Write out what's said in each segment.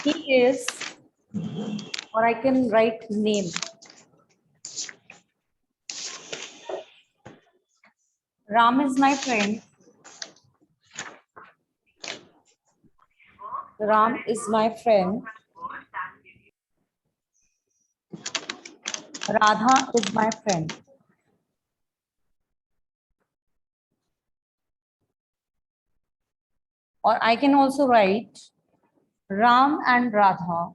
He is, or I can write name. Ram is my friend. Ram is my friend. Radha is my friend. Or I can also write Ram and Radha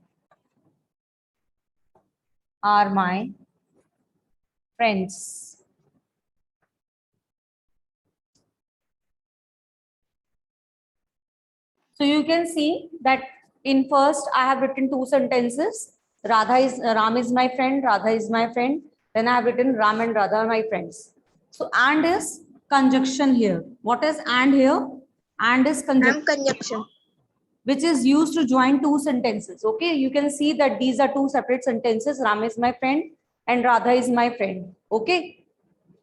are my friends. So you can see that in first I have written two sentences. Ram is my friend, Radha is my friend. Then I have written Ram and Radha are my friends. So and is conjunction here. What is and here? And is Conjunction. which is used to join two sentences. Okay, you can see that these are two separate sentences. Ram is my friend and Radha is my friend. Okay,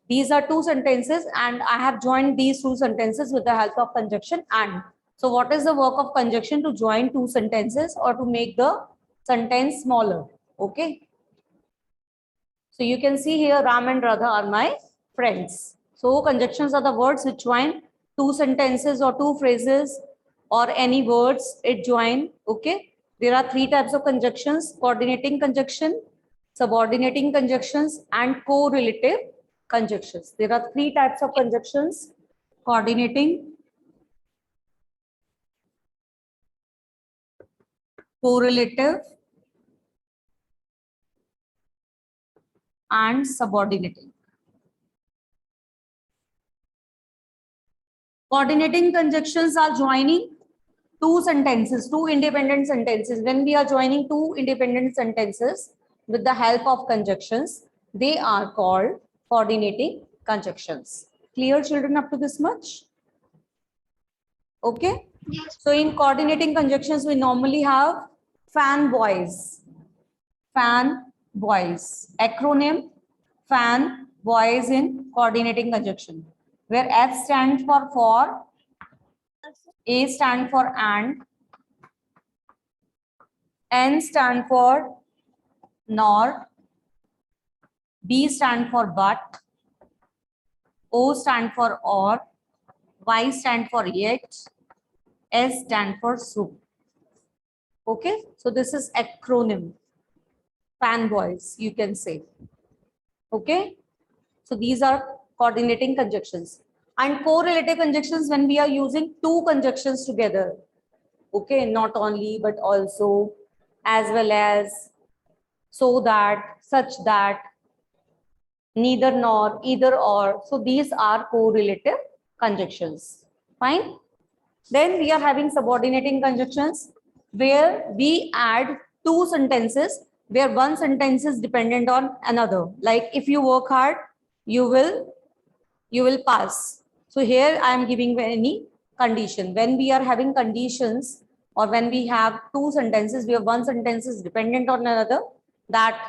these are two sentences and I have joined these two sentences with the help of conjunction and. So what is the work of conjunction? To join two sentences or to make the sentence smaller. Okay, so you can see here Ram and Radha are my friends. So conjunctions are the words which join two sentences or two phrases or any words it join. Okay, there are three types of conjunctions: coordinating conjunction, subordinating conjunctions, and correlative conjunctions. There are three types of conjunctions: coordinating, correlative, and subordinating. Coordinating conjunctions are joining two sentences, two independent sentences. When we are joining two independent sentences with the help of conjunctions, they are called coordinating conjunctions. Clear, children, up to this much? Okay. Yes. So in coordinating conjunctions, we normally have fan boys. Fan boys. Acronym fan boys in coordinating conjunction, where F stands for, A stand for and, N stand for nor, B stand for but, O stand for or, Y stand for yet, S stand for so. Okay, so this is acronym. Fanboys, you can say. Okay, so these are coordinating conjunctions. And correlative conjunctions, when we are using two conjunctions together. Okay, not only but also, as well as, so that, such that, neither nor, either or. So these are correlative conjunctions. Fine. Then we are having subordinating conjunctions where we add two sentences where one sentence is dependent on another. Like if you work hard, you will pass. So here I am giving any condition. When we are having conditions or when we have two sentences where one sentence is dependent on another, that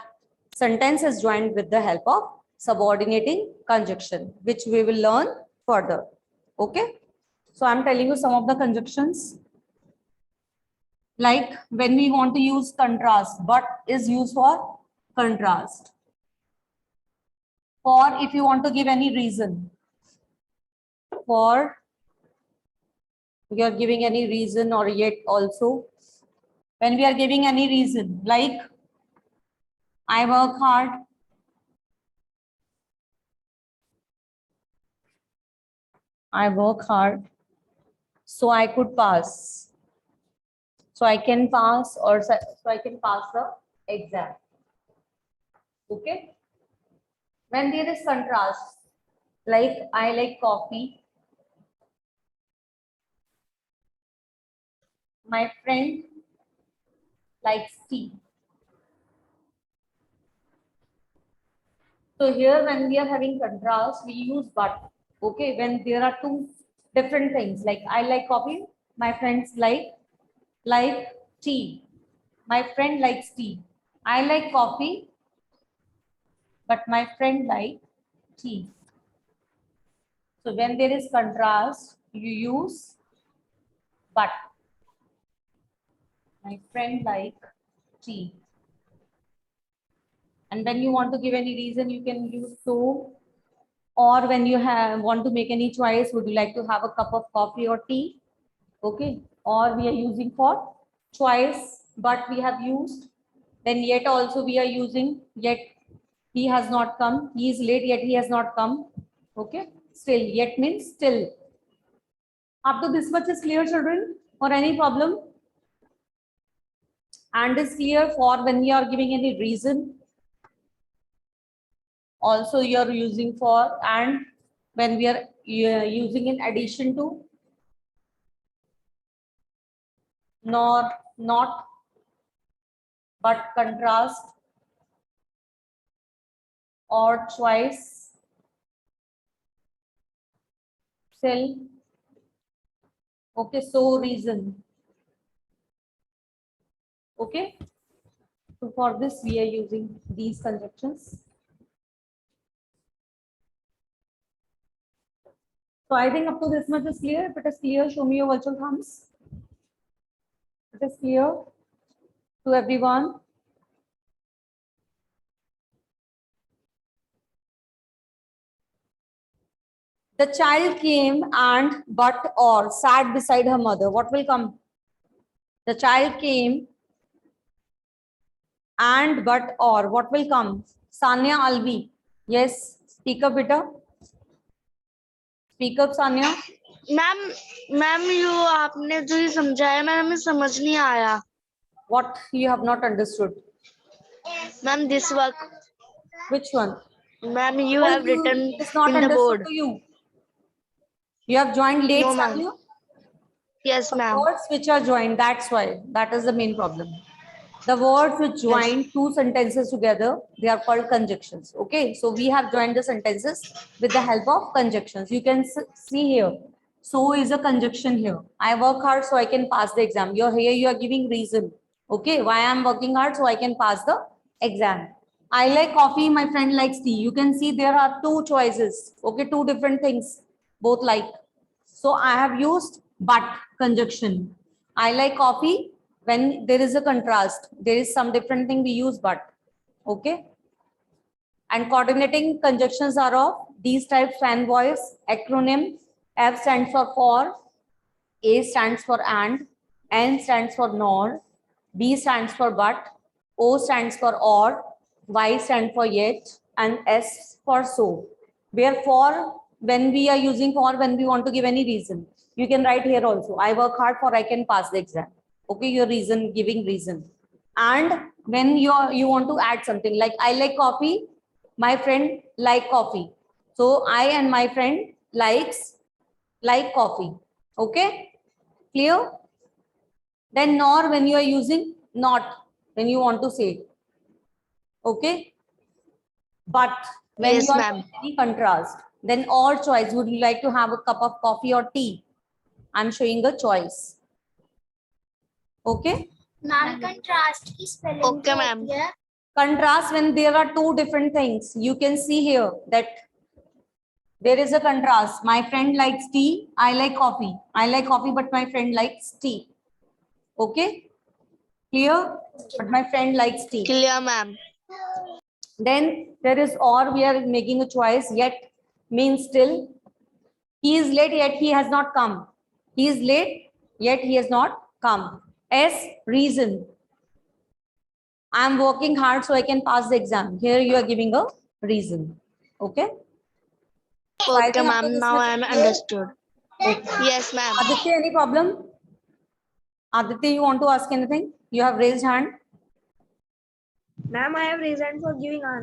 sentence is joined with the help of subordinating conjunction, which we will learn further. Okay. So I'm telling you some of the conjunctions. Like when we want to use contrast, but is used for contrast. For if you want to give any reason. For we are giving any reason or yet also. When we are giving any reason, like I work hard. I work hard so I could pass. So I can pass or so I can pass the exam. Okay. When there is contrast, like I like coffee. My friend likes tea. So here when we are having contrast, we use but. Okay, when there are two different things, like I like coffee, my friends like tea. My friend likes tea. I like coffee, but my friend likes tea. So when there is contrast, you use but. My friend like tea. And when you want to give any reason, you can use so. Or when you want to make any choice, would you like to have a cup of coffee or tea? Okay. Or we are using for choice, but we have used. Then yet also we are using, yet he has not come. He is late, yet he has not come. Okay. Still, yet means still. Up to this much is clear, children? Or any problem? And is clear for when you are giving any reason. Also you are using for, and when we are using in addition to, nor, not, but, contrast, or, choice, still. Okay, so, reason. Okay, so for this we are using these conjunctions. So I think up to this much is clear. If it is clear, show me your virtual thumbs. It is clear to everyone. The child came and but or sat beside her mother. What will come? The child came and but or. What will come? Sanya Alvi. Yes, speak up, beta. Speak up, Sanya. Ma'am you आपने जो ये समझाया ma'am हमें समझ नहीं आया. What you have not understood? Ma'am this work. Which one? Ma'am, you have written It's not in the understood board. to you. You have joined late, No, ma'am. Sanya. Yes, ma'am. Words which are joined, that's why. That is the main problem. The words which join two sentences together, they are called conjunctions. Okay, so we have joined the sentences with the help of conjunctions. You can see here. So is a conjunction here. I work hard so I can pass the exam. You're here, you are giving reason. Okay, why I'm working hard so I can pass the exam. I like coffee, my friend likes tea. You can see there are two choices. Okay, two different things, both like. So I have used but conjunction. I like coffee. When there is a contrast, there is some different thing we use but. Okay. And coordinating conjunctions are of these types: fanboys, acronym. F stands for, A stands for and, N stands for nor, B stands for but, O stands for or, Y stands for yet, and S for so. Wherefore, when we are using for, when we want to give any reason, you can write here also, I work hard for I can pass the exam. Okay, your reason, giving reason. And when you want to add something like I like coffee, my friend like coffee. So I and my friend like coffee. Okay, clear? Then nor when you are using not, when you want to say. Okay, but when Yes, you are ma'am. any contrast, then or choice. Would you like to have a cup of coffee or tea? I'm showing a choice. Okay. Ma'am contrast की spelling Okay, ma'am. Contrast, when there are two different things, you can see here that there is a contrast. My friend likes tea, I like coffee. I like coffee, but my friend likes tea. Okay, clear? But my friend likes tea. Clear, ma'am. Then there is or, we are making a choice, yet means still. He is late, yet he has not come. He is late, yet he has not come. S, reason. I am working hard so I can pass the exam. Here you are giving a reason. Okay. So I Okay, think after ma'am. this Now much I am is clear. understood. Yes, ma'am. Aditya, any problem? Aditya, you want to ask anything? You have raised hand. Ma'am, I have reason for giving answer.